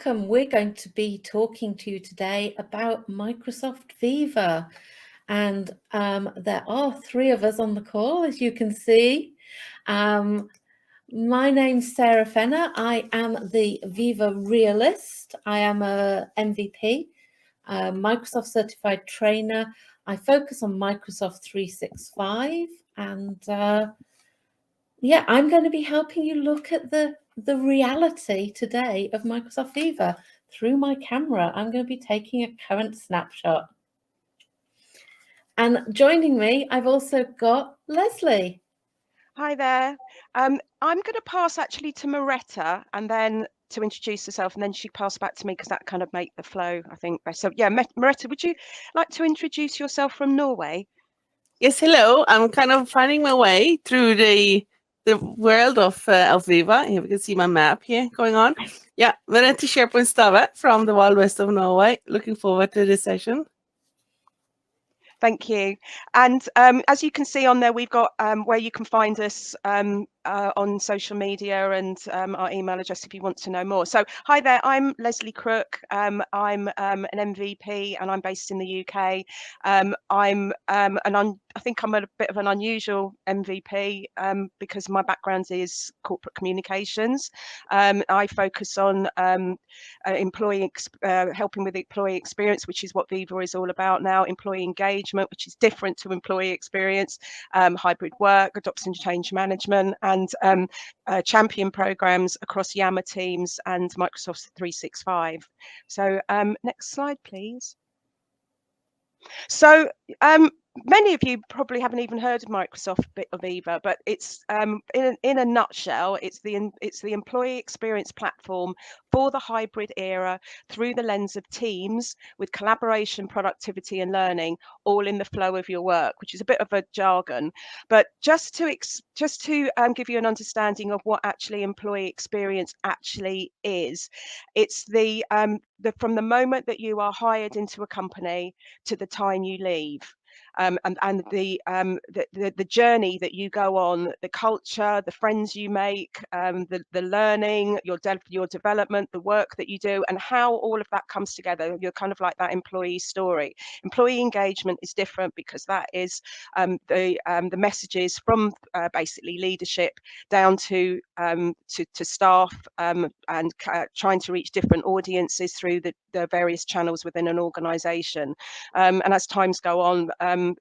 welcome. We're going to be talking to you today about Microsoft Viva. And there are 3 of us on the call, as you can see. My name's Sara Fenner. I am the Viva Realist. I am a MVP, Microsoft certified trainer. I focus on Microsoft 365 and yeah, I'm going to be helping you look at the reality today of Microsoft Viva through my camera. I'm going to be taking a current snapshot. And joining me, I've also got Lesley. Hi there. I'm going to pass actually to Merethe and then to introduce herself, and then she pass back to me because that kind of make the flow, I think. So yeah, Merethe, would you like to introduce yourself from Norway? Yes, hello. I'm kind of finding my way through the world of Viva. Here we can see my map here going on. Yeah, Merethe SharePoint Stave from the Wild West of Norway. Looking forward to this session. Thank you. And as you can see on there, we've got where you can find us on social media and our email address if you want to know more. So hi there, I'm Lesley Crook. I'm an MVP and I'm based in the UK. I think I'm a bit of an unusual MVP because my background is corporate communications. I focus on helping with employee experience, which is what Viva is all about now, employee engagement, which is different to employee experience, hybrid work, adoption change management, and champion programs across Yammer teams and Microsoft 365. So next slide, please. So many of you probably haven't even heard of Microsoft Viva, but it's in a nutshell, it's the employee experience platform for the hybrid era through the lens of teams with collaboration, productivity, and learning, all in the flow of your work, which is a bit of a jargon. But just to give you an understanding of what actually employee experience actually is, it's from the moment that you are hired into a company to the time you leave. And the journey that you go on, the culture, the friends you make, the learning, your development, the work that you do, and how all of that comes together. You're kind of like that employee story. Employee engagement is different because that is the messages from basically leadership down to staff and trying to reach different audiences through the various channels within an organisation. And as times go on,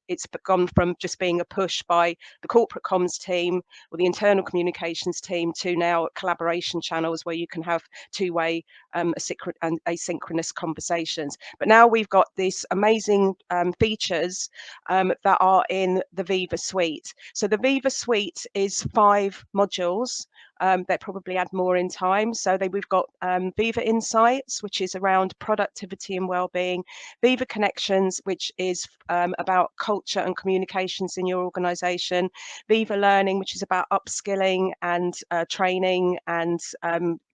it's gone from just being a push by the corporate comms team or the internal communications team to now collaboration channels where you can have two-way asynchronous conversations. But now we've got these amazing features that are in the Viva Suite. So the Viva Suite is 5 modules. They'll probably add more in time. So we've got Viva Insights, which is around productivity and well-being. Viva Connections, which is about culture and communications in your organisation. Viva Learning, which is about upskilling and training and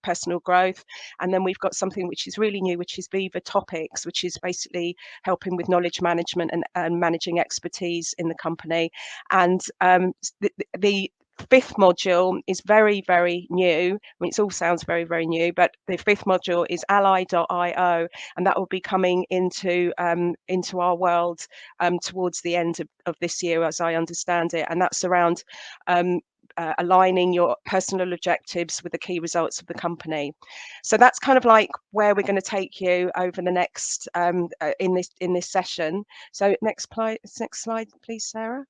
personal growth. And then we've got something which is really new, which is Viva Topics, which is basically helping with knowledge management and managing expertise in the company. And the 5th module is very, very new. I mean, it all sounds very, very new, but the 5th module is ally.io, and that will be coming into our world towards the end of this year, as I understand it. And that's around aligning your personal objectives with the key results of the company. So that's kind of like where we're going to take you over the next in this session. So next slide, please, Sara.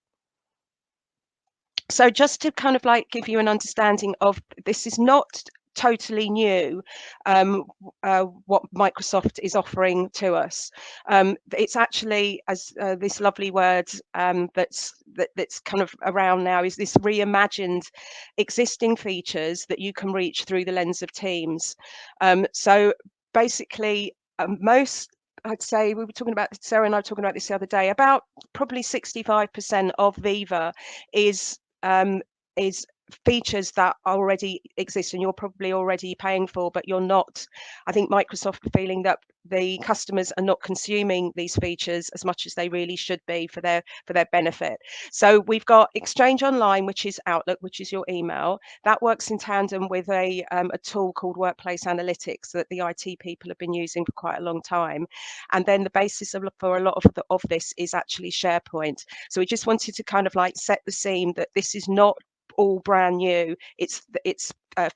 So just to kind of like give you an understanding of, this is not totally new what Microsoft is offering to us. It's actually, as this lovely word that's kind of around now, is this reimagined existing features that you can reach through the lens of teams. So basically I'd say, we were talking about, Sara and I were talking about this the other day, about probably 65% of Viva is features that already exist and you're probably already paying for, but you're not. I think Microsoft are feeling that the customers are not consuming these features as much as they really should be for their benefit. So we've got Exchange Online, which is Outlook, which is your email. That works in tandem with a tool called Workplace Analytics that the IT people have been using for quite a long time. And then the basis for a lot of this is actually SharePoint. So we just wanted to kind of like set the scene that this is not all brand new. It's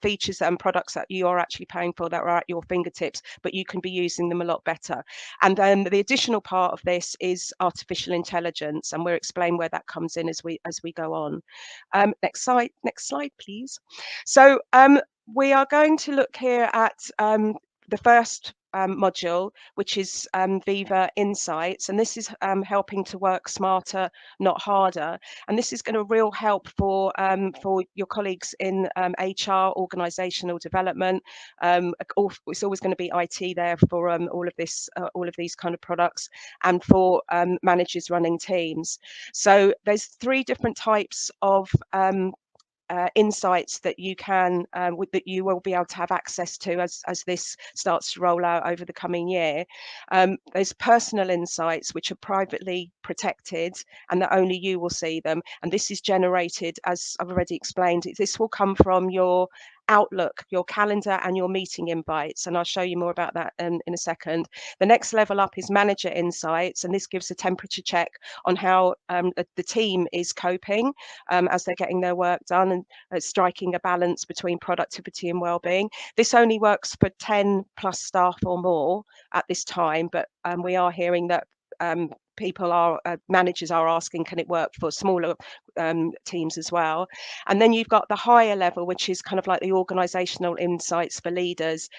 features and products that you are actually paying for that are at your fingertips, but you can be using them a lot better. And then the additional part of this is artificial intelligence, and we'll explain where that comes in as we go on. Next slide, please. So we are going to look here at the first module, which is Viva Insights, and this is helping to work smarter, not harder. And this is going to real help for your colleagues in HR, organisational development. It's always going to be IT there for all of these kind of products, and for managers running teams. So there's 3 different types of insights that you can that you will be able to have access to as this starts to roll out over the coming year. There's personal insights, which are privately protected and that only you will see them, and this is generated, as I've already explained. This will come from your Outlook, your calendar and your meeting invites, and I'll show you more about that in a second. The next level up is manager insights, and this gives a temperature check on how the team is coping as they're getting their work done, and striking a balance between productivity and well-being. This only works for 10 plus staff or more at this time, but we are hearing that managers are asking, can it work for smaller teams as well? And then you've got the higher level, which is kind of like the organizational insights for leaders,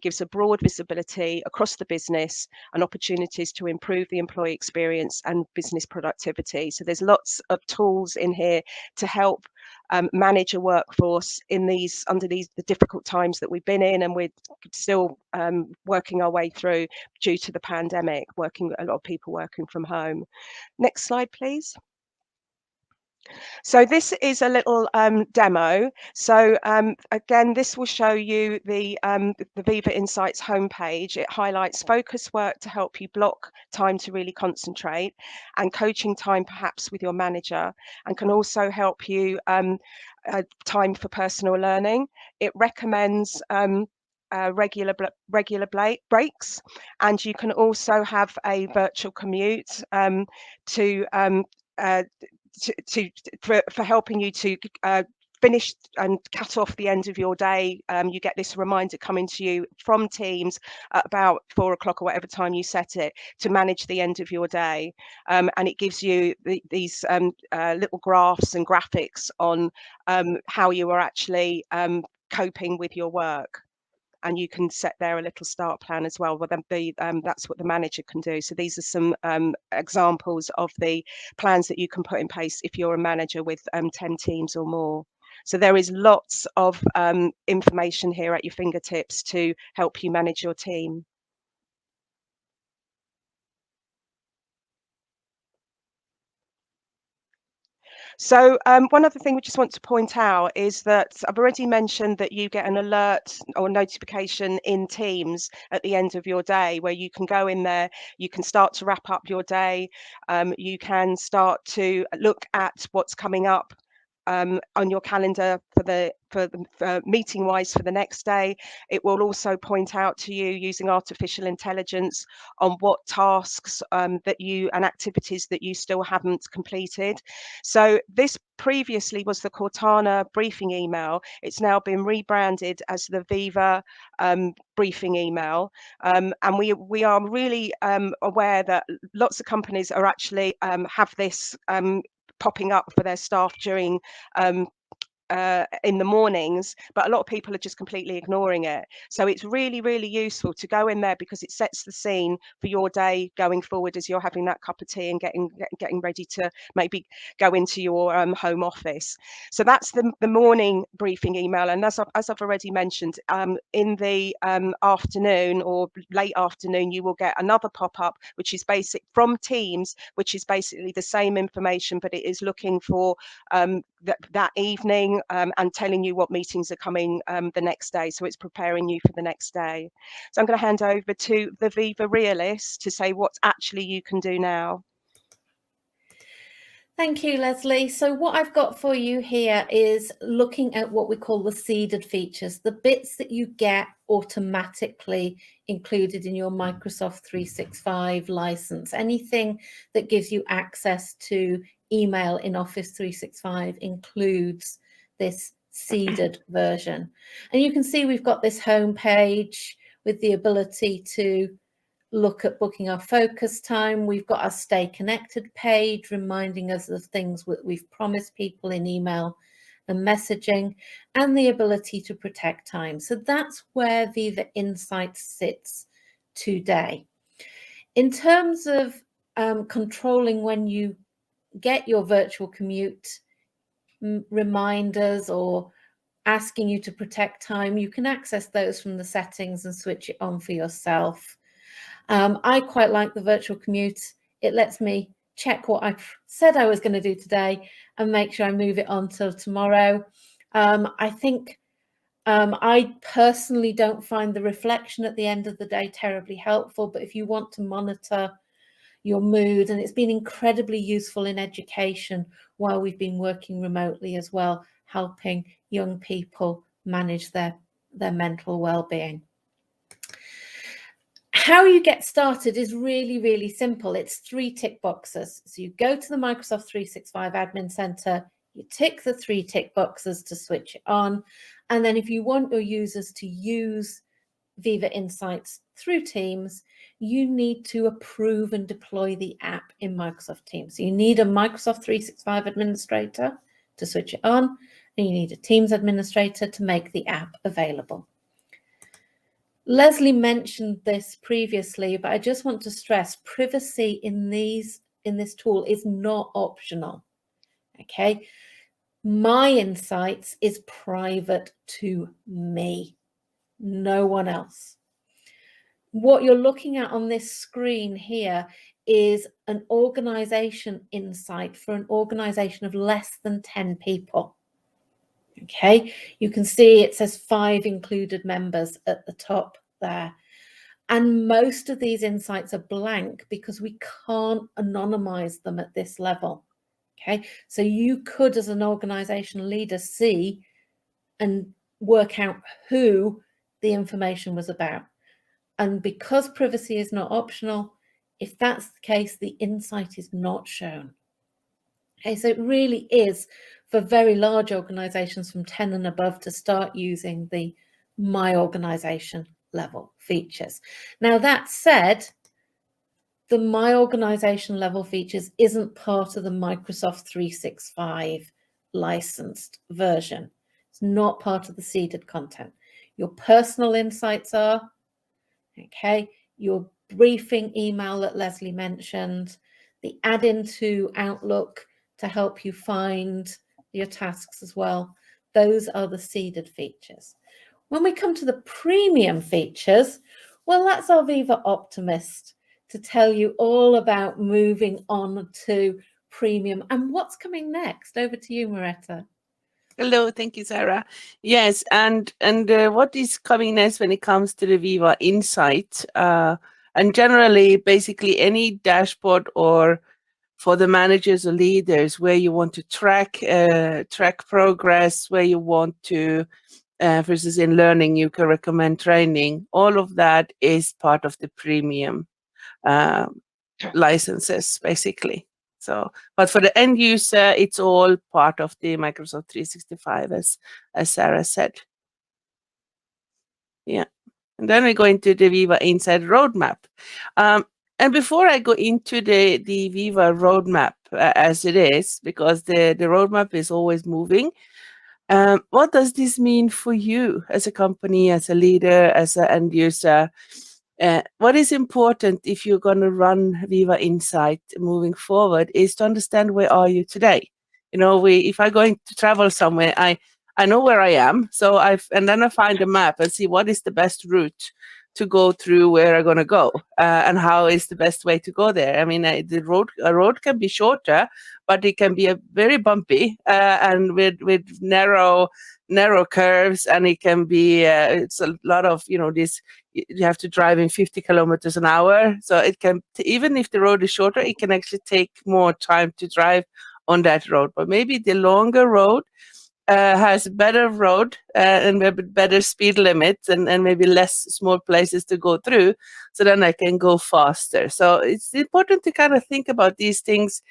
gives a broad visibility across the business and opportunities to improve the employee experience and business productivity. So there's lots of tools in here to help manage a workforce under the difficult times that we've been in, and we're still working our way through due to the pandemic, a lot of people working from home. Next slide, please. So this is a little demo. So again, this will show you the Viva Insights homepage. It highlights focus work to help you block time to really concentrate, and coaching time perhaps with your manager, and can also help you time for personal learning. It recommends regular breaks, and you can also have a virtual commute for helping you to finish and cut off the end of your day. You get this reminder coming to you from Teams at about 4 o'clock or whatever time you set it to manage the end of your day. And it gives you these little graphs and graphics on how you are actually coping with your work. And you can set there a little start plan as well. Well, that's what the manager can do. So these are some examples of the plans that you can put in place if you're a manager with 10 teams or more. So there is lots of information here at your fingertips to help you manage your team. So one other thing we just want to point out is that I've already mentioned that you get an alert or notification in Teams at the end of your day, where you can go in there, you can start to wrap up your day, you can start to look at what's coming up on your calendar for meeting wise for the next day. It will also point out to you, using artificial intelligence, on what tasks and activities that you still haven't completed. So this previously was the Cortana briefing email. It's now been rebranded as the Viva briefing email, and we are really aware that lots of companies are actually have this popping up for their staff during in the mornings, but a lot of people are just completely ignoring it. So it's really, really useful to go in there, because it sets the scene for your day going forward as you're having that cup of tea and getting ready to maybe go into your home office. So that's the morning briefing email. And as I've already mentioned, in the afternoon or late afternoon, you will get another pop-up, which is basic from Teams, which is basically the same information, but it is looking for that evening, and telling you what meetings are coming the next day. So it's preparing you for the next day. So I'm going to hand over to the Viva Realist to say what actually you can do now. Thank you, Lesley. So what I've got for you here is looking at what we call the seeded features, the bits that you get automatically included in your Microsoft 365 license. Anything that gives you access to email in Office 365 includes this seeded version. And you can see we've got this home page with the ability to look at booking our focus time. We've got our stay connected page reminding us of things that we've promised people in email and messaging, and the ability to protect time. So that's where Viva Insights sits today. In terms of controlling when you get your virtual commute reminders or asking you to protect time, you can access those from the settings and switch it on for yourself. I quite like the virtual commute. It lets me check what I said I was going to do today and make sure I move it on till tomorrow. I think I personally don't find the reflection at the end of the day terribly helpful, but if you want to monitor your mood, and it's been incredibly useful in education while we've been working remotely as well, helping young people manage their mental well-being. How you get started is really, really simple. It's 3 tick boxes. So you go to the Microsoft 365 Admin Center, you tick the 3 tick boxes to switch it on. And then if you want your users to use Viva Insights through Teams, you need to approve and deploy the app in Microsoft Teams. So you need a Microsoft 365 administrator to switch it on, and you need a Teams administrator to make the app available. Lesley mentioned this previously, but I just want to stress privacy in this tool is not optional. Okay, my insights is private to me, no one else. What you're looking at on this screen here is an organization insight for an organization of less than 10 people. Okay, you can see it says 5 included members at the top there. And most of these insights are blank because we can't anonymize them at this level. Okay, so you could, as an organization leader, see and work out who the information was about. And because privacy is not optional, if that's the case, the insight is not shown. Okay, so it really is for very large organizations from 10 and above to start using the My Organization level features. Now, that said, the My Organization level features isn't part of the Microsoft 365 licensed version. It's not part of the seeded content. Your personal insights are, okay, your briefing email that Lesley mentioned, the add-in to Outlook to help you find your tasks as well. Those are the seeded features. When we come to the premium features, well, that's our Viva Optimist to tell you all about moving on to premium and what's coming next. Over to you, Merethe. Hello, thank you, Sara. Yes, and what is coming next when it comes to the Viva Insight, and generally, basically any dashboard or for the managers or leaders where you want to track progress, where you want to, for instance, in learning, you can recommend training. All of that is part of the premium licenses, basically. So, but for the end user, it's all part of the Microsoft 365, as Sara said. Yeah, and then we go into the Viva Insight Roadmap. And before I go into the Viva Roadmap as it is, because the roadmap is always moving, what does this mean for you as a company, as a leader, as an end user? What is important if you're going to run Viva Insight moving forward is to understand where are you today. You know, if I'm going to travel somewhere, I know where I am. So and then I find a map and see what is the best route to go through where I'm going to go, and how is the best way to go there. I mean, a road can be shorter, but it can be a very bumpy, and with narrow curves, and it can be it's a lot of, you know, this, you have to drive in 50 kilometers an hour, so it can, even if the road is shorter, it can actually take more time to drive on that road. But maybe the longer road has better road and maybe better speed limits, and maybe less small places to go through, so then I can go faster. So it's important to kind of think about these things.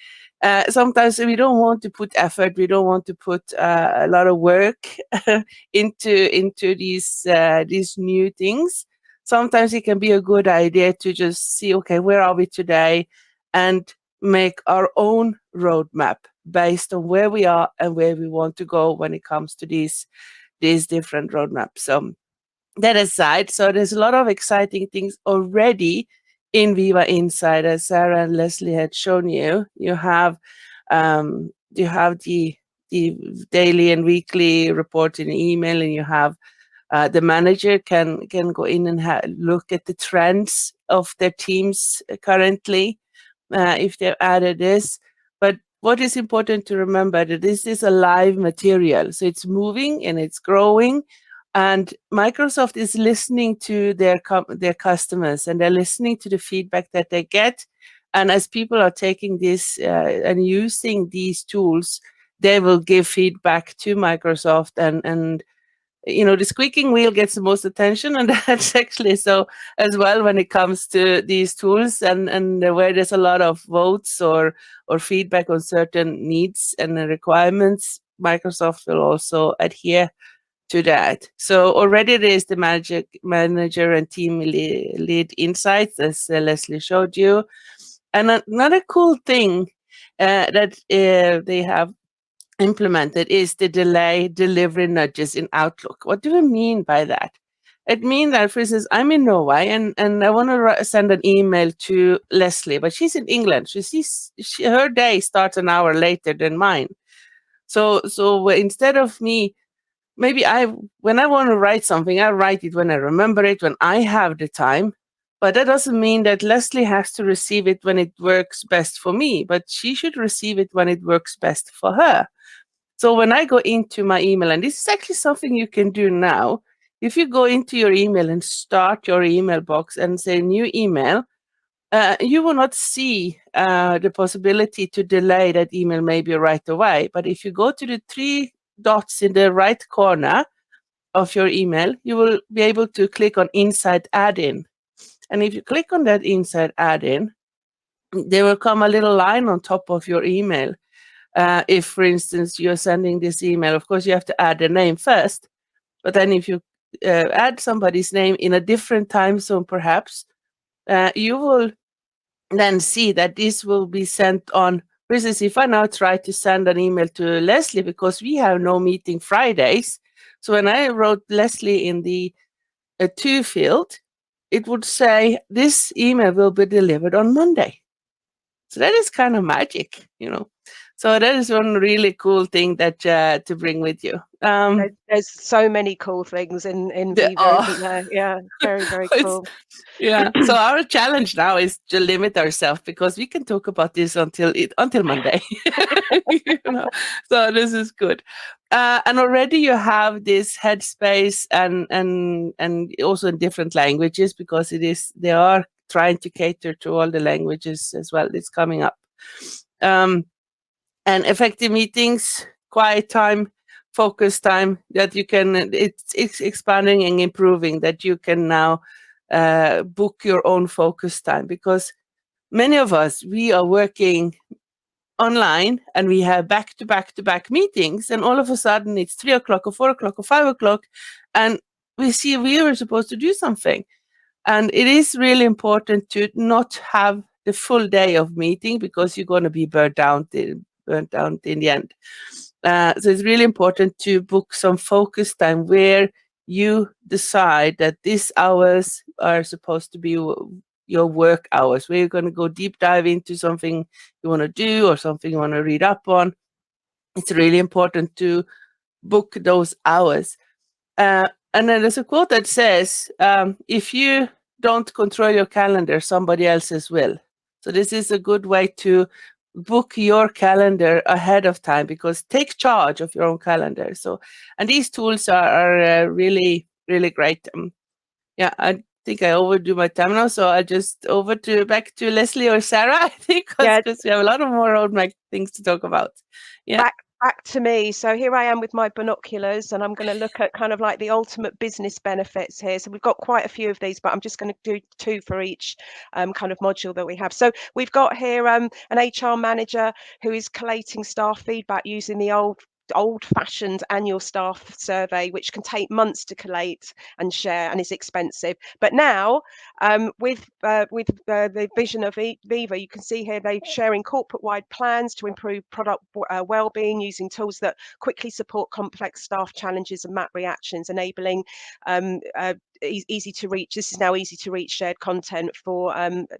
Sometimes we don't want to put effort, we don't want to put a lot of work into these new things. Sometimes it can be a good idea to just see, okay, where are we today, and make our own roadmap based on where we are and where we want to go when it comes to these different roadmaps. So that aside, so there's a lot of exciting things already in Viva Insight, as Sara and Lesley had shown you. You have the daily and weekly reports in email, and you have the manager can go in and look at the trends of their teams currently, if they've added this. But what is important to remember, that this is a live material, so it's moving and it's growing, and Microsoft is listening to their customers, and they're listening to the feedback that they get. And as people are taking this and using these tools, they will give feedback to Microsoft, and you know, the squeaking wheel gets the most attention, and that's actually so as well when it comes to these tools, and where there's a lot of votes or feedback on certain needs and requirements, Microsoft will also adhere to that. So already there is the manager and team lead insights, as Lesley showed you. And another cool thing that they have implemented is the delay delivery nudges in Outlook. What do we mean by that? It means that, for instance, I'm in Norway, and I want to send an email to Lesley, but she's in England. Her day starts an hour later than mine. So instead of me, maybe when I want to write something, I write it when I remember it, when I have the time. But that doesn't mean that Lesley has to receive it when it works best for me, but she should receive it when it works best for her. So when I go into my email, and this is actually something you can do now, if you go into your email and start your email box and say new email, you will not see the possibility to delay that email maybe right away. But if you go to the 3 dots in the right corner of your email, you will be able to click on Inside Add-in. And if you click on that Inside Add-in, there will come a little line on top of your email. If, for instance, you're sending this email, of course, you have to add the name first. But then if you add somebody's name in a different time zone, perhaps, you will then see that this will be sent on. For instance, if I now try to send an email to Lesley, because we have no meeting Fridays, so when I wrote Lesley in the to field, it would say this email will be delivered on Monday. So that is kind of magic, you know. So that is one really cool thing that to bring with you. There's so many cool things in Viva, isn't there? Yeah, very, very cool. Yeah. So our challenge now is to limit ourselves, because we can talk about this until Monday. You know? So this is good. And already you have this headspace and also in different languages, because they are trying to cater to all the languages as well. It's coming up. And effective meetings, quiet time, focus time, that you can, it's expanding and improving, that you can now book your own focus time, because many of us, we are working online and we have back to back meetings, and all of a sudden it's 3 o'clock or 4 o'clock or 5 o'clock, and we see we were supposed to do something. And it is really important to not have the full day of meeting, because you're going to be burnt out in the end. So it's really important to book some focus time where you decide that these hours are supposed to be your work hours, where you're going to go deep dive into something you want to do or something you want to read up on. It's really important to book those hours. And then there's a quote that says, if you don't control your calendar, somebody else's will. So this is a good way to book your calendar ahead of time, because take charge of your own calendar. So, and these tools are really, really great. Yeah, I think I overdo my time now, so I'll just back to Lesley or Sara, I think, because we have a lot of more roadmap things to talk about. Yeah. Back to me. So here I am with my binoculars, and I'm going to look at kind of like the ultimate business benefits here. So we've got quite a few of these, but I'm just going to do 2 for each kind of module that we have. So we've got here an HR manager who is collating staff feedback using the old-fashioned annual staff survey, which can take months to collate and share and is expensive. But now with the vision of Viva, you can see here they're sharing corporate-wide plans to improve product well-being using tools that quickly support complex staff challenges and map reactions, enabling easy to reach. This is now easy to reach shared content for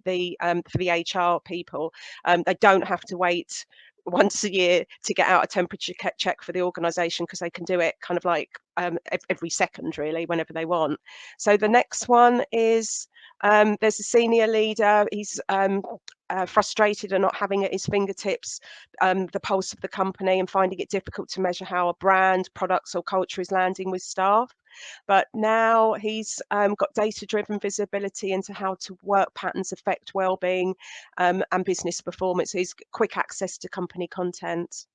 the HR people. They don't have to wait once a year to get out a temperature check for the organization, because they can do it kind of like every second, really, whenever they want. So the next one is there's a senior leader. He's frustrated and not having at his fingertips the pulse of the company, and finding it difficult to measure how a brand, products or culture is landing with staff. But now he's got data-driven visibility into how to work patterns affect well-being and business performance. He's got quick access to company content.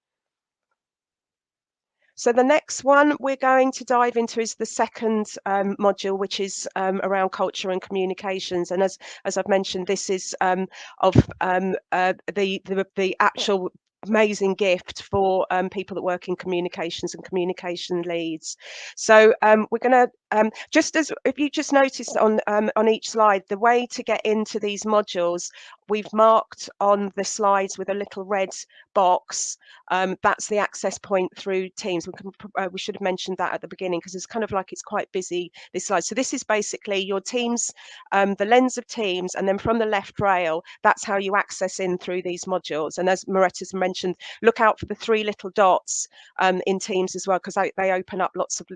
So the next one we're going to dive into is the second module, which is around culture and communications. And as I've mentioned, this is of the actual amazing gift for people that work in communications and communication leads. So we're going to just as if you just noticed on each slide, the way to get into these modules, we've marked on the slides with a little red box. That's the access point through Teams. We should have mentioned that at the beginning, because it's kind of like it's quite busy, this slide. So this is basically your Teams, the lens of Teams, and then from the left rail, that's how you access in through these modules. And as Merethe mentioned, look out for the 3 little dots in Teams as well, because they open up lots of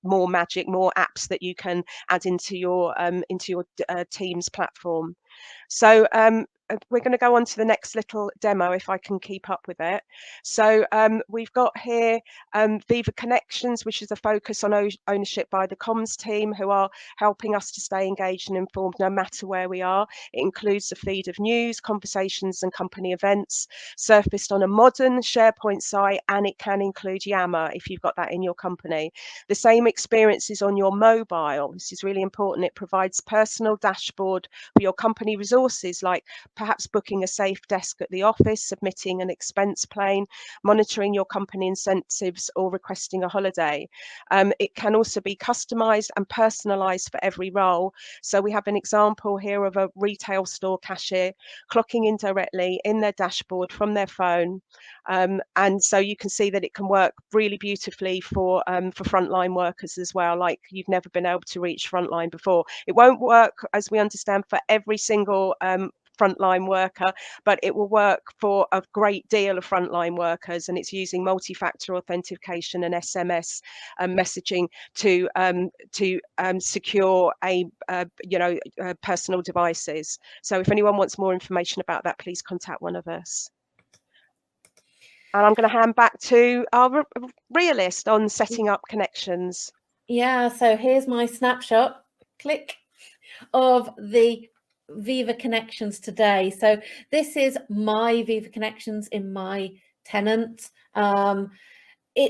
more magic, more apps that you can add into your Teams platform. So we're going to go on to the next little demo, if I can keep up with it. So we've got here Viva Connections, which is a focus on ownership by the comms team, who are helping us to stay engaged and informed no matter where we are. It includes a feed of news, conversations and company events surfaced on a modern SharePoint site, and it can include Yammer if you've got that in your company. The same experience is on your mobile. This is really important. It provides personal dashboard for your company resources, like perhaps booking a safe desk at the office, submitting an expense plane, monitoring your company incentives, or requesting a holiday. It can also be customized and personalized for every role. So we have an example here of a retail store cashier clocking in directly in their dashboard from their phone. And so you can see that it can work really beautifully for frontline workers as well, like you've never been able to reach frontline before. It won't work, as we understand, for every single frontline worker, but it will work for a great deal of frontline workers, and it's using multi-factor authentication and SMS messaging to secure personal devices. So if anyone wants more information about that, please contact one of us. And I'm going to hand back to our realist on setting up connections. Yeah, so here's my snapshot, click, of the Viva Connections today. So this is my Viva Connections in my tenant. I'm not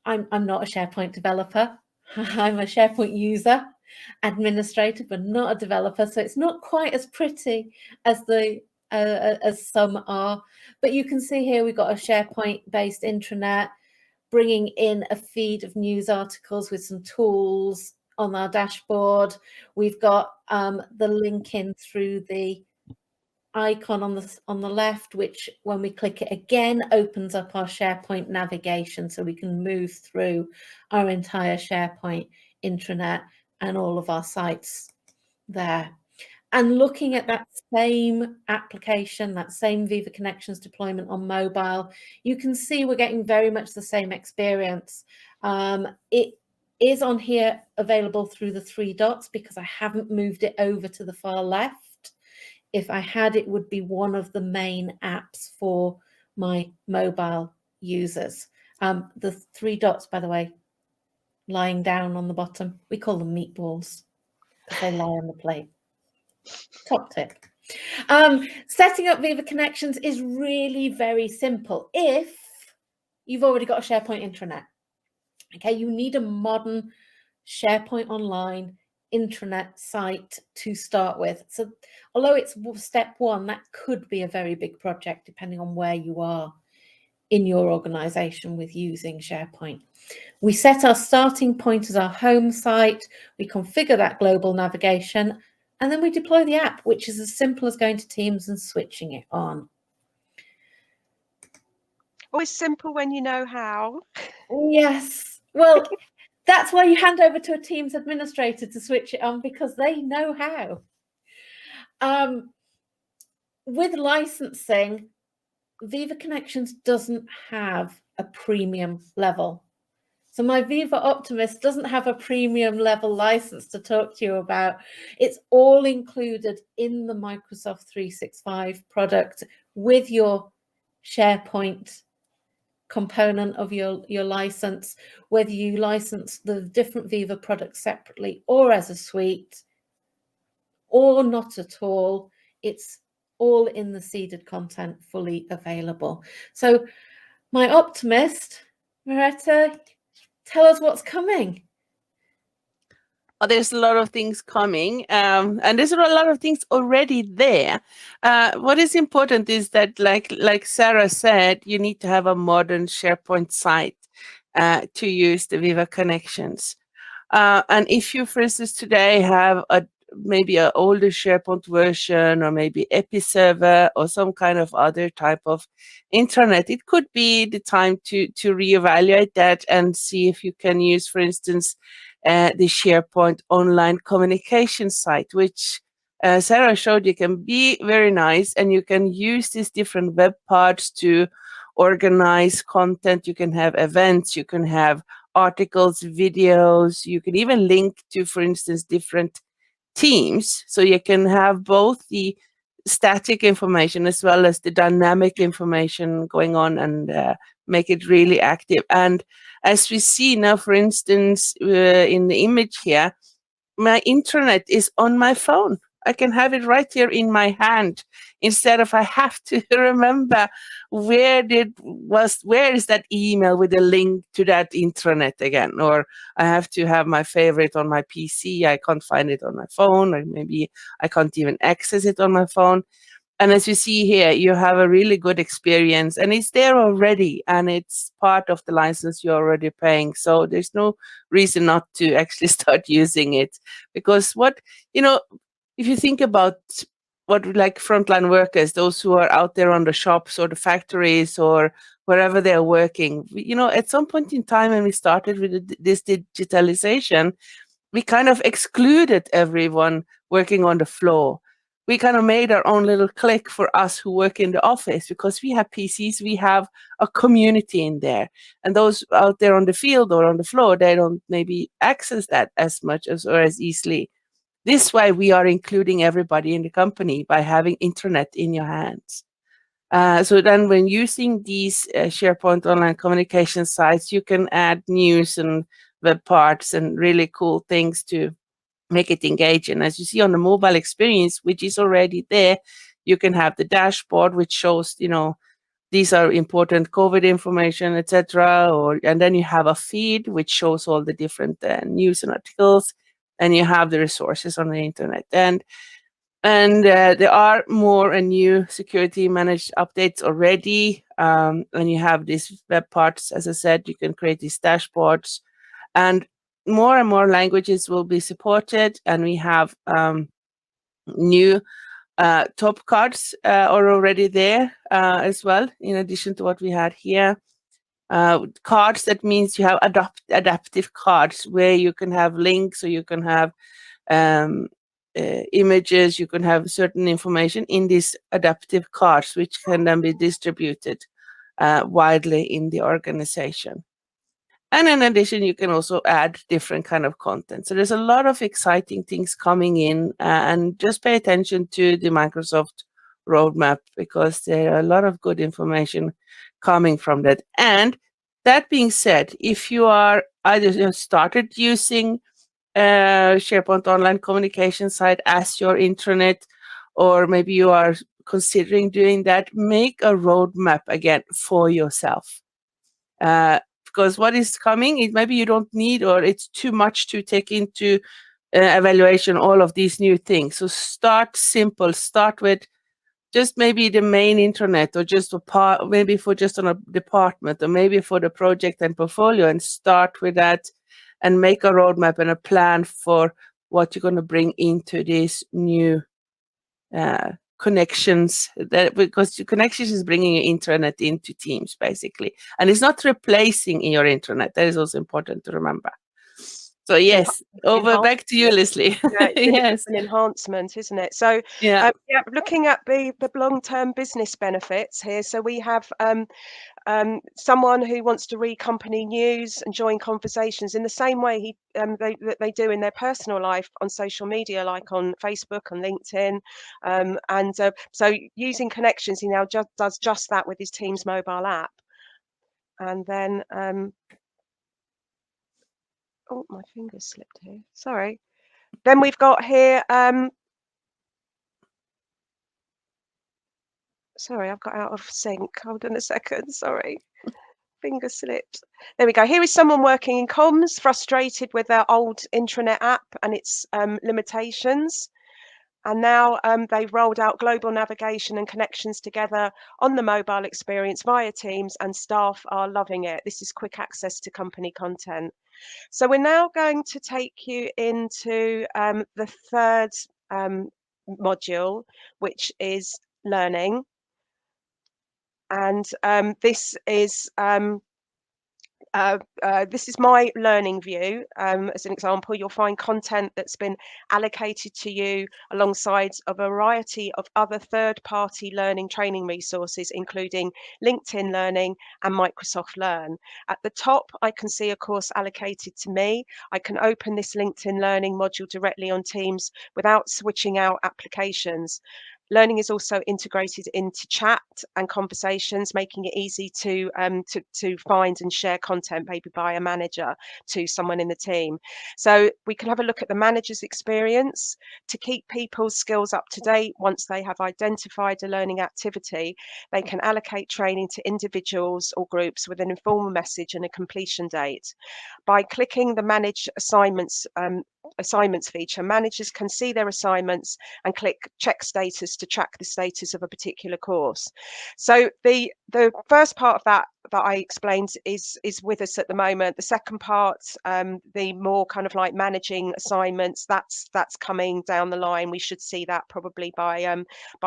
a SharePoint developer. I'm a SharePoint user, administrator, but not a developer. So it's not quite as pretty as as some are. But you can see here we've got a SharePoint-based intranet, bringing in a feed of news articles with some tools on our dashboard. We've got the link in through the icon on the left, which when we click it again opens up our SharePoint navigation, so we can move through our entire SharePoint intranet and all of our sites there. And looking at that same application, that same Viva Connections deployment on mobile, you can see we're getting very much the same experience. is on here available through the 3 dots because I haven't moved it over to the far left. If I had, it would be one of the main apps for my mobile users. The 3 dots, by the way, lying down on the bottom, we call them meatballs because they lie on the plate. Top tip. Setting up Viva Connections is really very simple if you've already got a SharePoint intranet. Okay, you need a modern SharePoint Online intranet site to start with. So although it's step 1, that could be a very big project depending on where you are in your organization with using SharePoint. We set our starting point as our home site, we configure that global navigation, and then we deploy the app, which is as simple as going to Teams and switching it on. Always simple when you know how. Yes. Well, that's why you hand over to a Teams administrator to switch it on, because they know how. With licensing, Viva Connections doesn't have a premium level. So my Viva Optimist doesn't have a premium level license to talk to you about. It's all included in the Microsoft 365 product with your SharePoint component of your license, whether you license the different Viva products separately or as a suite or not at all. It's all in the seeded content, fully available. So my Optimist, Merethe, tell us what's coming. Oh, there's a lot of things coming, and there's a lot of things already there. What is important is that, like Sara said, you need to have a modern SharePoint site to use the Viva Connections. And if you, for instance, today have maybe an older SharePoint version or maybe Episerver or some kind of other type of intranet, it could be the time to reevaluate that and see if you can use, for instance, the SharePoint online communication site, which Sara showed you can be very nice, and you can use these different web parts to organize content. You can have events, you can have articles, videos, you can even link to, for instance, different teams. So you can have both the static information as well as the dynamic information going on and make it really active. And as we see now, for instance, in the image here, my intranet is on my phone. I can have it right here in my hand instead of I have to remember where is that email with a link to that intranet again, or I have to have my favorite on my PC. I can't find it on my phone, or maybe I can't even access it on my phone. And as you see here, you have a really good experience, and it's there already, and it's part of the license you're already paying. So there's no reason not to actually start using it, because if you think about what, like, frontline workers, those who are out there on the shops or the factories or wherever they're working, at some point in time when we started with this digitalization, we kind of excluded everyone working on the floor. We kind of made our own little clique for us who work in the office, because we have PCs, we have a community in there. And those out there on the field or on the floor, they don't maybe access that as much or as easily. This is why we are including everybody in the company by having internet in your hands. So then when using these SharePoint online communication sites, you can add news and web parts and really cool things to make it engaging. As you see on the mobile experience, which is already there, you can have the dashboard, which shows, these are important COVID information, etc. And then you have a feed, which shows all the different news and articles, and you have the resources on the internet. And there are more and new security managed updates already. And you have these web parts, as I said, you can create these dashboards, and more languages will be supported. And we have new top cards are already there as well, in addition to what we had here. Cards, that means you have adaptive cards where you can have links, or you can have images, you can have certain information in these adaptive cards, which can then be distributed widely in the organization. And in addition, you can also add different kind of content. So there's a lot of exciting things coming in, and just pay attention to the Microsoft roadmap, because there are a lot of good information coming from that. And that being said, if you are either started using SharePoint online communication site as your intranet, or maybe you are considering doing that, make a roadmap again for yourself. Because what is coming, it maybe you don't need, or it's too much to take into evaluation all of these new things. So start simple. Start with just maybe the main intranet, or just a part, maybe for just on a department, or maybe for the project and portfolio, and start with that, and make a roadmap and a plan for what you're going to bring into these new connections. That, because your connections is bringing your intranet into Teams, basically, and it's not replacing your intranet. That is also important to remember. So yes, back to you, Lesley. Yeah, Yes, an enhancement, isn't it? So yeah. yeah, looking at the long-term business benefits here. So we have someone who wants to read company news and join conversations in the same way they do in their personal life on social media, like on Facebook, on LinkedIn, and so using connections, he now does just that with his Teams mobile app. And then oh, my fingers slipped here, sorry. Then we've got here sorry, I've got out of sync. Hold on a second, sorry. Finger slipped. There we go. Here is someone working in comms, frustrated with their old intranet app and its limitations. And now they've rolled out global navigation and connections together on the mobile experience via Teams, and staff are loving it. This is quick access to company content. So we're now going to take you into the third module, which is learning. And this is my learning view. As an example, you'll find content that's been allocated to you alongside a variety of other third-party learning training resources, including LinkedIn Learning and Microsoft Learn. At the top, I can see a course allocated to me. I can open this LinkedIn Learning module directly on Teams without switching out applications. Learning is also integrated into chat and conversations, making it easy to find and share content, maybe by a manager to someone in the team. So we can have a look at the manager's experience to keep people's skills up to date. Once they have identified a learning activity, they can allocate training to individuals or groups with an informal message and a completion date. By clicking the Manage Assignments feature, managers can see their assignments and click Check Status to track the status of a particular course. So the first part of that I explained is with us at the moment. The second part, the more kind of like managing assignments, that's coming down the line. We should see that probably by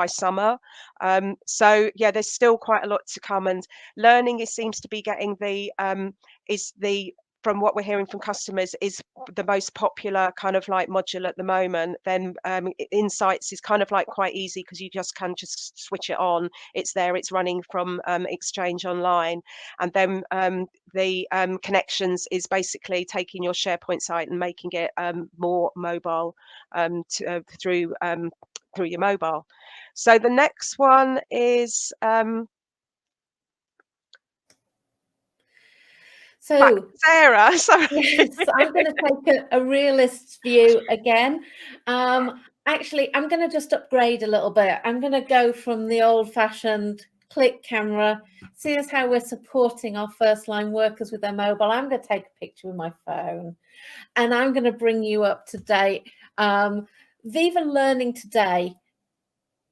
summer. So yeah, there's still quite a lot to come, and learning seems to be getting from what we're hearing from customers, is the most popular kind of like module at the moment. Then Insights is kind of like quite easy, because you just switch it on. It's there, it's running from Exchange Online. And then the Connections is basically taking your SharePoint site and making it more mobile through your mobile. So the next one is so Sara. Sorry. Yes, I'm going to take a realist view again. Actually, I'm going to just upgrade a little bit. I'm going to go from the old-fashioned click camera, see as how we're supporting our first line workers with their mobile. I'm going to take a picture with my phone, and I'm going to bring you up to date. Viva Learning today,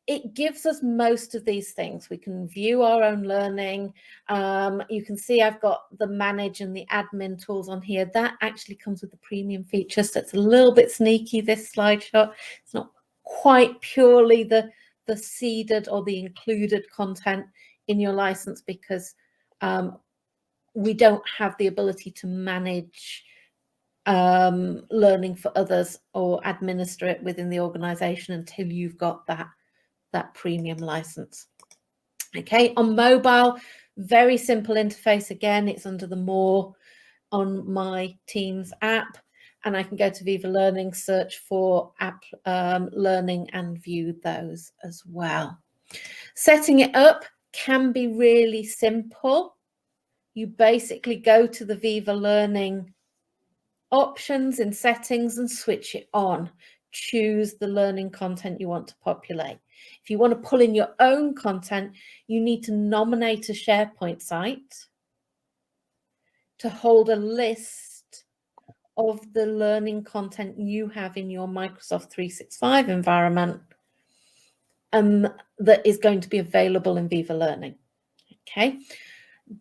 it gives us most of these things. We can view our own learning. You can see I've got the manage and the admin tools on here. That actually comes with the premium features. So it's a little bit sneaky, this slideshow. It's not quite purely the seeded or the included content in your license, because we don't have the ability to manage learning for others or administer it within the organization until you've got that premium license. Okay, on mobile, very simple interface. Again, it's under the more on my Teams app, and I can go to Viva Learning, search for app learning, and view those as well. Setting it up can be really simple. You basically go to the Viva Learning options in settings and switch it on. Choose the learning content you want to populate. If you want to pull in your own content, you need to nominate a SharePoint site to hold a list of the learning content you have in your Microsoft 365 environment that is going to be available in Viva Learning. Okay,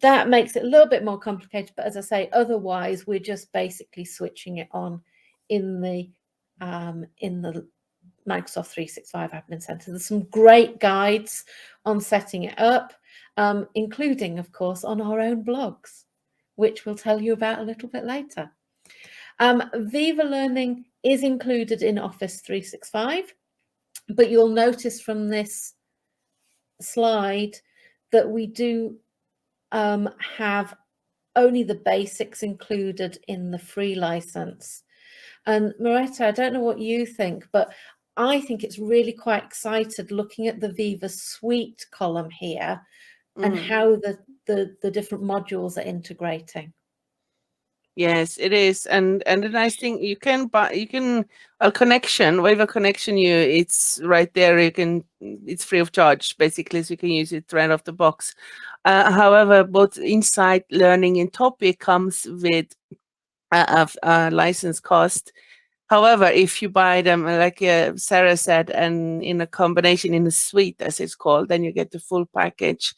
that makes it a little bit more complicated, but as I say, otherwise we're just basically switching it on in the Microsoft 365 Admin Center. There's some great guides on setting it up, including, of course, on our own blogs, which we'll tell you about a little bit later. Viva Learning is included in Office 365, but you'll notice from this slide that we do have only the basics included in the free license. And Merethe, I don't know what you think, but I think it's really quite excited looking at the Viva Suite column here and how the different modules are integrating. Yes, it is, and the nice thing, you can buy, a connection, Viva connection, it's right there. It's free of charge basically, so you can use it right off the box. However, both Insight, Learning, and Topic comes with a license cost. However, if you buy them, like Sara said, and in a combination, in a suite as it's called, then you get the full package.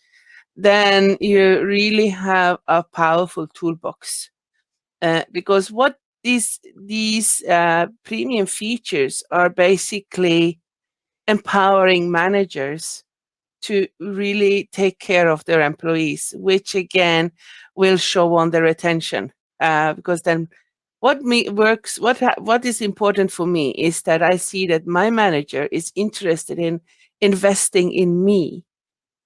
Then you really have a powerful toolbox. Because what these premium features are basically empowering managers to really take care of their employees, which again will show on the retention. Because then what is important for me is that I see that my manager is interested in investing in me.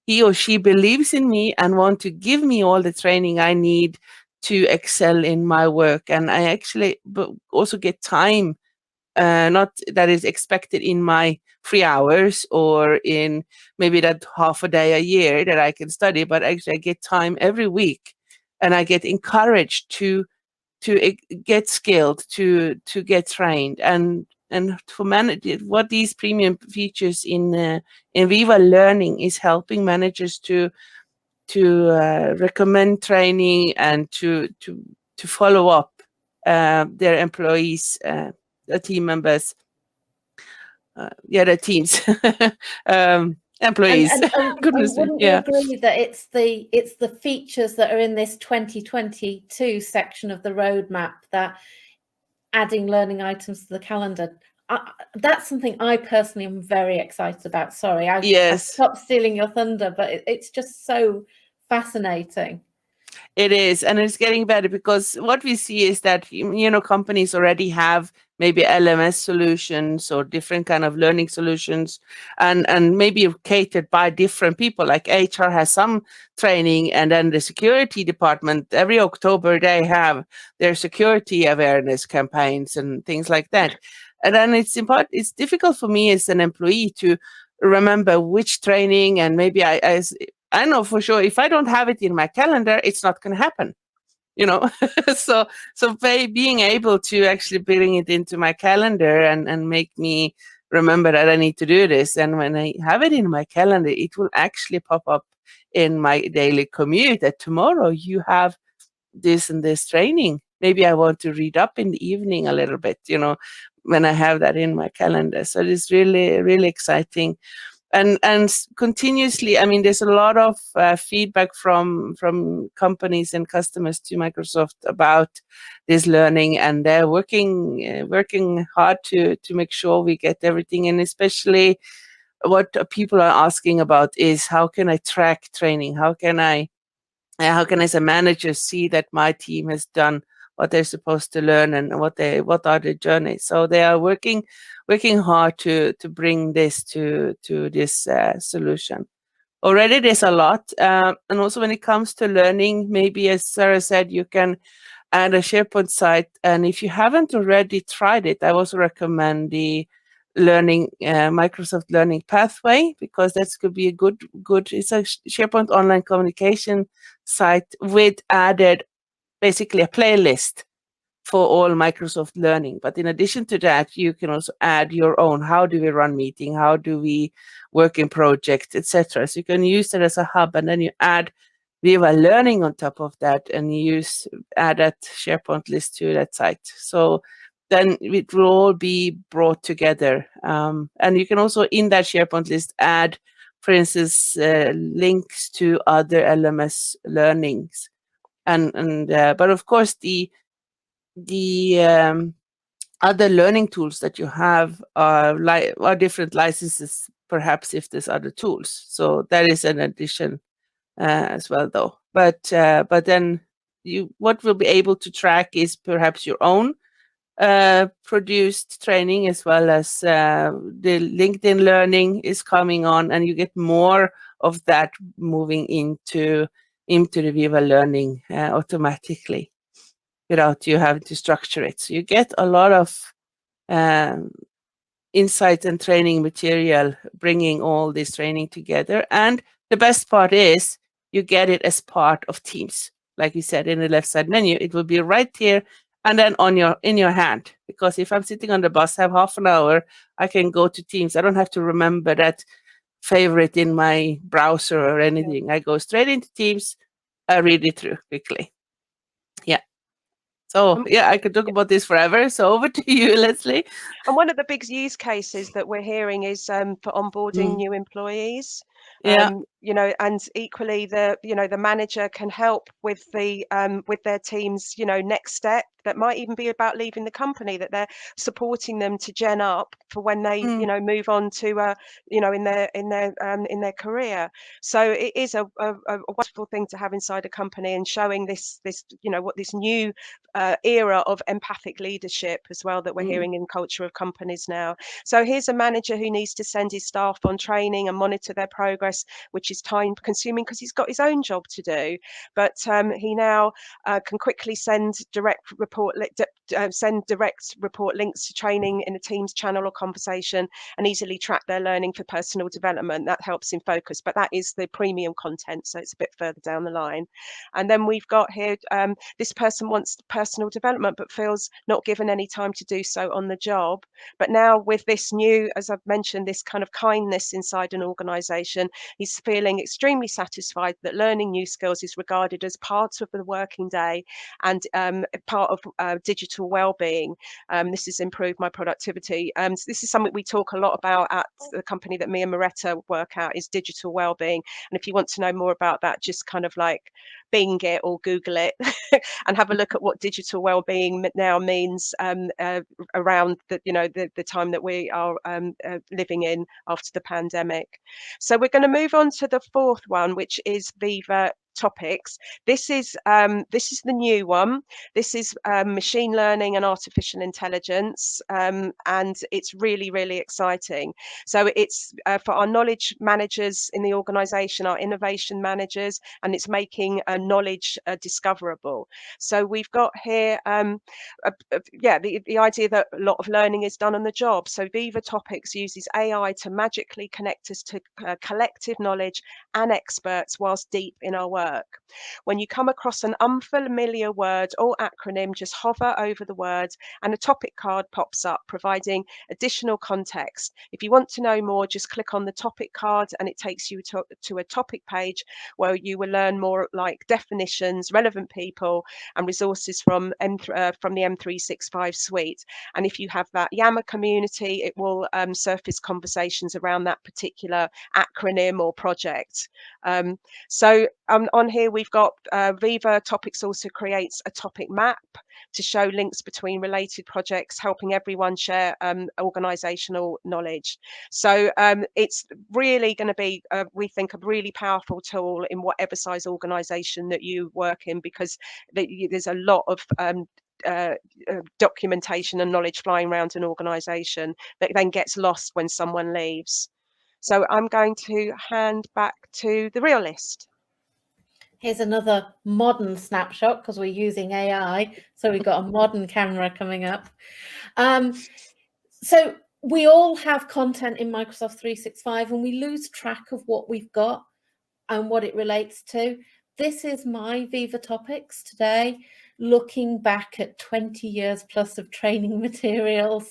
He or she believes in me and want to give me all the training I need to excel in my work. And I actually also get time, not that is expected in my 3 hours or in maybe that half a day a year that I can study, but actually I get time every week, and I get encouraged to get skilled, to get trained, and to manage what these premium features in Viva Learning is helping managers to recommend training and to follow up their employees, the team members, their teams, employees. And wouldn't you agree that it's the features that are in this 2022 section of the roadmap, that adding learning items to the calendar? That's something I personally am very excited about. Sorry, I stopped stealing your thunder, but it's just so fascinating. It is, and it's getting better, because what we see is that companies already have maybe LMS solutions or different kind of learning solutions, and maybe catered by different people. Like HR has some training, and then the security department, every October they have their security awareness campaigns and things like that. And then it's difficult for me as an employee to remember which training, and maybe I know for sure if I don't have it in my calendar, it's not going to happen, so being able to actually bring it into my calendar and make me remember that I need to do this, and when I have it in my calendar, it will actually pop up in my daily commute that tomorrow you have this and this training. Maybe I want to read up in the evening a little bit, when I have that in my calendar. So it is really, really exciting. And continuously, I mean, there's a lot of feedback from companies and customers to Microsoft about this learning, and they're working hard to make sure we get everything. And especially what people are asking about is, how can I track training? How can I as a manager see that my team has done what they're supposed to learn, and what are the journeys? So they are working hard to bring this to this solution. Already there's a lot, and also when it comes to learning, maybe as Sara said, you can add a SharePoint site. And if you haven't already tried it, I also recommend the learning Microsoft Learning Pathway, because that could be a good. It's a SharePoint online communication site with added basically a playlist for all Microsoft Learning. But in addition to that, you can also add your own. How do we run meeting? How do we work in projects, etc. So you can use it as a hub, and then you add Viva Learning on top of that, and add that SharePoint list to that site. So then it will all be brought together. And you can also, in that SharePoint list, add, for instance, links to other LMS learnings. But of course, the other learning tools that you have are different licenses, perhaps, if there's other tools. So that is an addition as well, though. But then what we'll be able to track is perhaps your own produced training, as well as the LinkedIn learning is coming on, and you get more of that moving into the Viva Learning automatically, without you having to structure it. So you get a lot of insight and training material, bringing all this training together. And the best part is you get it as part of Teams. Like you said, in the left side menu, it will be right here and then in your hand. Because if I'm sitting on the bus, have half an hour, I can go to Teams. I don't have to remember that favorite in my browser or anything. I go straight into Teams, I read it through quickly. Yeah. So yeah, I could talk about this forever. So over to you, Lesley. And one of the big use cases that we're hearing is for onboarding new employees. Yeah. You know, and equally the manager can help with their team's next step. That might even be about leaving the company, that they're supporting them to gen up for when they move on to in their career. So it is a wonderful thing to have inside a company, and showing this what this new era of empathic leadership as well that we're hearing in culture of companies now. So here's a manager who needs to send his staff on training and monitor their progress, which is time consuming because he's got his own job to do. But he now can quickly send direct report links to training in a Teams channel or conversation, and easily track their learning for personal development. That helps in focus, but that is the premium content, so it's a bit further down the line. And then we've got here, this person wants personal development but feels not given any time to do so on the job. But now with this new, as I've mentioned, this kind of kindness inside an organization, he's feeling extremely satisfied that learning new skills is regarded as part of the working day and part of digital well-being. This has improved my productivity. So this is something we talk a lot about at the company that me and Merethe work at, is digital well-being. And if you want to know more about that, just kind of like Bing it or Google it and have a look at what digital well-being now means around the time that we are living in after the pandemic. So we're going to move on to the fourth one, which is Viva Topics. This is the new one. This is machine learning and artificial intelligence, and it's really, really exciting. So it's for our knowledge managers in the organization, our innovation managers, and it's making knowledge discoverable. So we've got here the idea that a lot of learning is done on the job. So Viva Topics uses AI to magically connect us to collective knowledge and experts whilst deep in our work. When you come across an unfamiliar word or acronym, just hover over the word and a topic card pops up, providing additional context. If you want to know more, just click on the topic card and it takes you to a topic page where you will learn more, like definitions, relevant people, and resources from the M365 suite. And if you have that Yammer community, it will surface conversations around that particular acronym or project. So on here we've got Viva Topics also creates a topic map to show links between related projects, helping everyone share organizational knowledge. So it's really going to be, we think, a really powerful tool in whatever size organization that you work in, because there's a lot of documentation and knowledge flying around an organization that then gets lost when someone leaves. So I'm going to hand back to the realist. Here's another modern snapshot because we're using AI. So we've got a modern camera coming up. So we all have content in Microsoft 365 and we lose track of what we've got and what it relates to. This is my Viva topics today, looking back at 20 years plus of training materials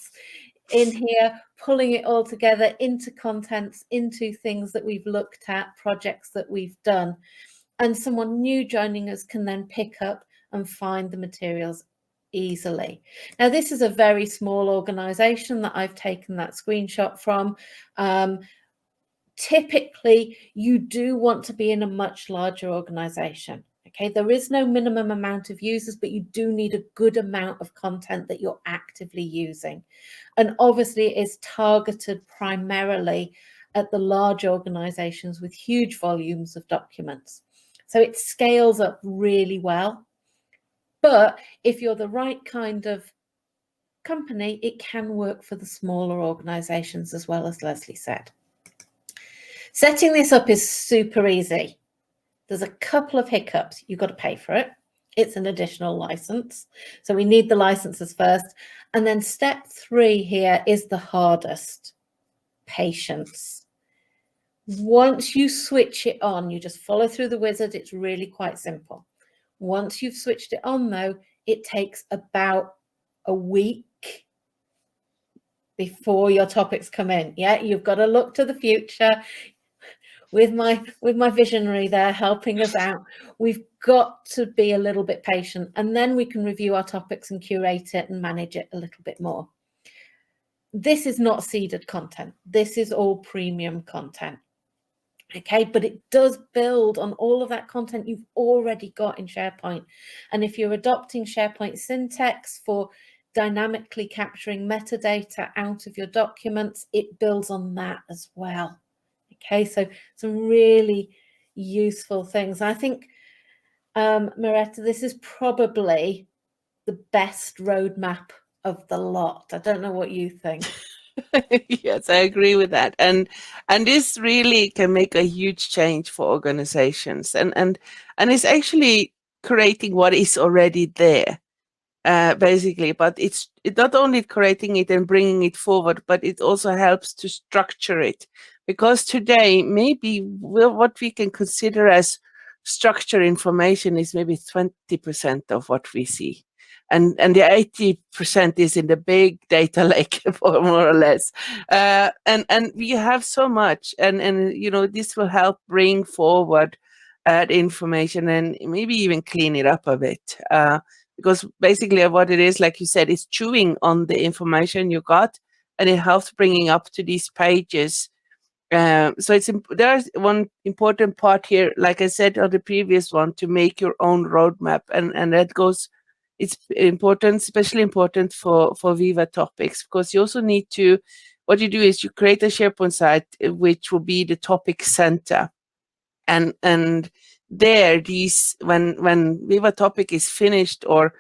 in here, pulling it all together into contents, into things that we've looked at, projects that we've done. And someone new joining us can then pick up and find the materials easily. Now, this is a very small organization that I've taken that screenshot from. Typically, you do want to be in a much larger organization. Okay, there is no minimum amount of users, but you do need a good amount of content that you're actively using. And obviously, it is targeted primarily at the large organizations with huge volumes of documents. So it scales up really well. But if you're the right kind of company, it can work for the smaller organizations as well, as Lesley said. Setting this up is super easy. There's a couple of hiccups. You've got to pay for it. It's an additional license. So we need the licenses first. And then step 3 here is the hardest. Patience. Once you switch it on, you just follow through the wizard. It's really quite simple. Once you've switched it on, though, it takes about a week before your topics come in. Yeah, you've got to look to the future. With my visionary there helping us out, we've got to be a little bit patient, and then we can review our topics and curate it and manage it a little bit more. This is not seeded content. This is all premium content. Okay, but it does build on all of that content you've already got in SharePoint. And if you're adopting SharePoint syntax for dynamically capturing metadata out of your documents, it builds on that as well. Okay, so some really useful things. I think, Merethe, this is probably the best roadmap of the lot. I don't know what you think. Yes, I agree with that. And this really can make a huge change for organizations. And it's actually creating what is already there. Basically, but it's not only creating it and bringing it forward, but it also helps to structure it, because today maybe what we can consider as structured information is maybe 20% of what we see, and the 80% is in the big data lake, more or less, and we have so much, and this will help bring forward the information and maybe even clean it up a bit. Because basically what it is, like you said, is chewing on the information you got, and it helps bringing up to these pages. So there's one important part here, like I said on the previous one, to make your own roadmap, and that goes. It's important, especially important for Viva topics, because you also need to. What you do is you create a SharePoint site, which will be the topic center, and there, when Viva topic is finished, or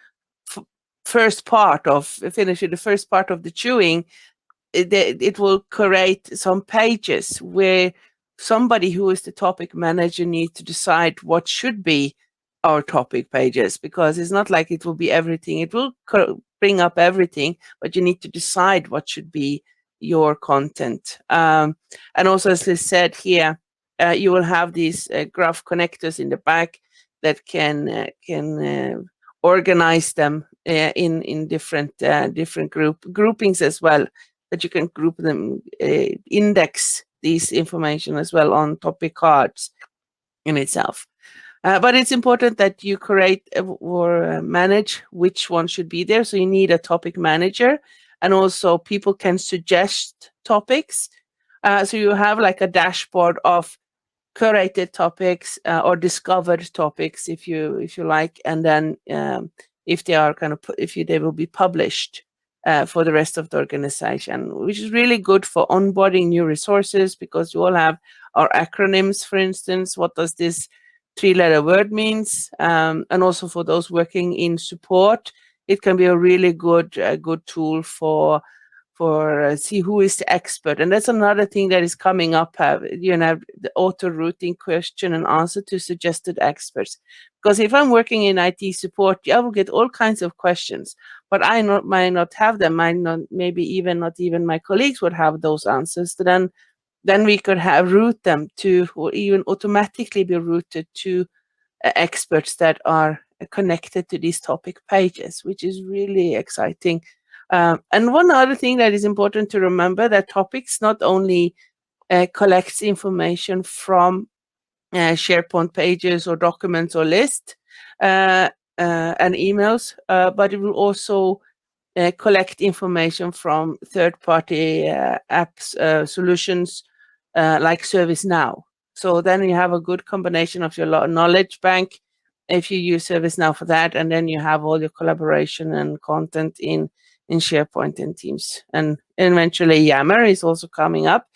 finishing the first part of the chewing, it will create some pages where somebody who is the topic manager needs to decide what should be our topic pages, because it's not like it will be everything. It will bring up everything, but you need to decide what should be your content. And also, as Liz said here, you will have these graph connectors in the back that can organize them in different groupings as well, that you can group them, index these information as well on topic cards in itself. But it's important that you create or manage which one should be there. So you need a topic manager, and also people can suggest topics. So you have like a dashboard of curated topics or discovered topics, if you like, and then if they are they will be published for the rest of the organization, which is really good for onboarding new resources, because you all have our acronyms, for instance. What does this 3-letter word means? And also for those working in support, it can be a really good tool for see who is the expert. And that's another thing that is coming up. The auto routing question and answer to suggested experts. Because if I'm working in IT support, I will get all kinds of questions, but might not have them. Maybe even not even my colleagues would have those answers. Then we could route them to, or even automatically be routed to experts that are connected to these topic pages, which is really exciting. And one other thing that is important to remember, that topics not only collects information from SharePoint pages or documents or lists and emails, but it will also collect information from third-party apps, solutions like ServiceNow. So then you have a good combination of your knowledge bank if you use ServiceNow for that, and then you have all your collaboration and content in SharePoint and Teams. And eventually Yammer is also coming up.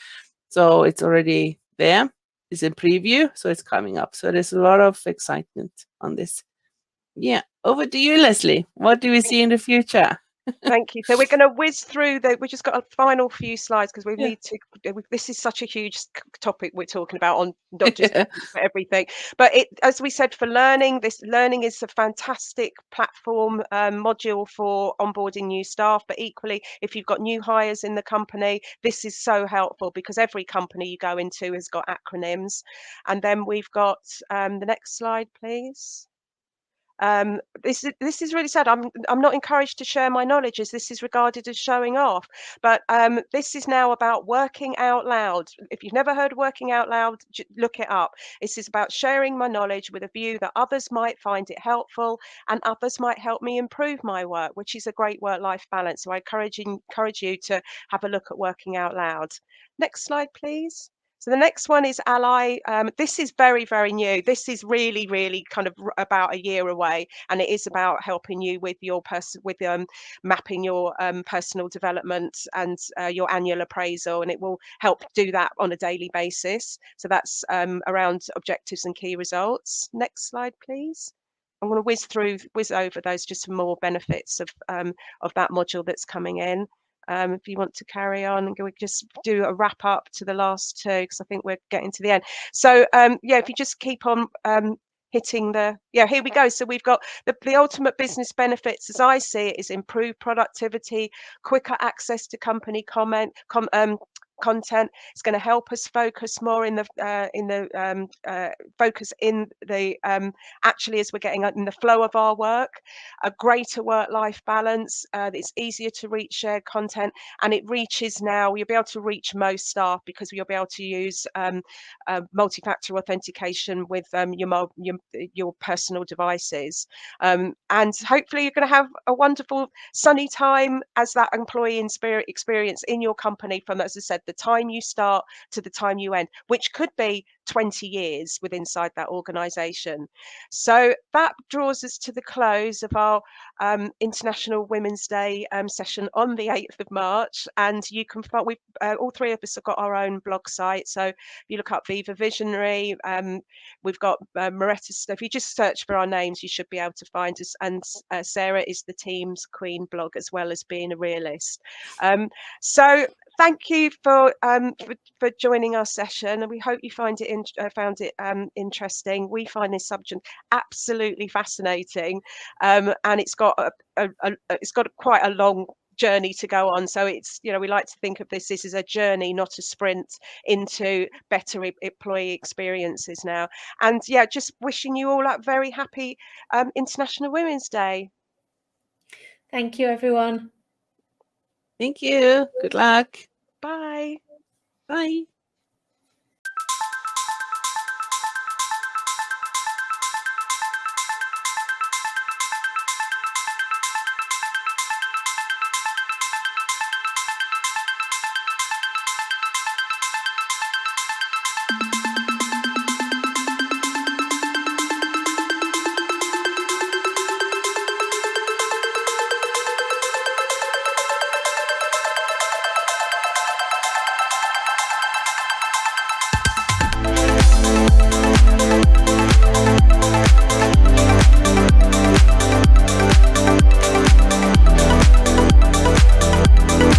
So it's already there. It's in preview, so it's coming up. So there's a lot of excitement on this. Yeah, over to you, Lesley. What do we see in the future? Thank you. So we're going to whiz through we just got a final few slides because we need to. This is such a huge topic we're talking about on not just for everything, but as we said, for learning. This learning is a fantastic platform module for onboarding new staff. But equally, if you've got new hires in the company, this is so helpful because every company you go into has got acronyms. And then we've got the next slide, please. This is really sad. I'm not encouraged to share my knowledge, as this is regarded as showing off. But this is now about working out loud. If you've never heard working out loud, look it up. This is about sharing my knowledge with a view that others might find it helpful and others might help me improve my work, which is a great work-life balance. So I encourage you to have a look at working out loud. Next slide, please. So the next one is Ally. This is very, very new. This is really, really kind of about a year away, and it is about helping you with your mapping your personal development and your annual appraisal, and it will help do that on a daily basis. So that's around objectives and key results. Next slide, please. I'm going to whiz over those, just some more benefits of that module that's coming in. If you want to carry on, we just do a wrap up to the last two because I think we're getting to the end. So yeah, if you just keep on hitting here we go. So we've got the ultimate business benefits, as I see it, is improved productivity, quicker access to company content. It's going to help us focus more actually as we're getting in the flow of our work, a greater work-life balance. It's easier to reach shared content, and it reaches now. You'll be able to reach most staff because you'll be able to use multi-factor authentication with your personal devices, and hopefully you're going to have a wonderful sunny time as that employee experience in your company from, as I said, the time you start to the time you end, which could be 20 years inside that organization. So that draws us to the close of our International Women's Day session on the 8th of March. And you can find, all three of us have got our own blog site. So if you look up Viva Visionary, we've got Merethe. If you just search for our names, you should be able to find us. And Sara is the team's Queen blog, as well as being a realist. So thank you for joining our session, and we hope you found it interesting. We find this subject absolutely fascinating, and it's got quite a long journey to go on. So it's, we like to think of this as a journey, not a sprint, into better employee experiences now. And yeah, just wishing you all a very happy International Women's Day. Thank you, everyone. Thank you. Good luck. Bye. Bye.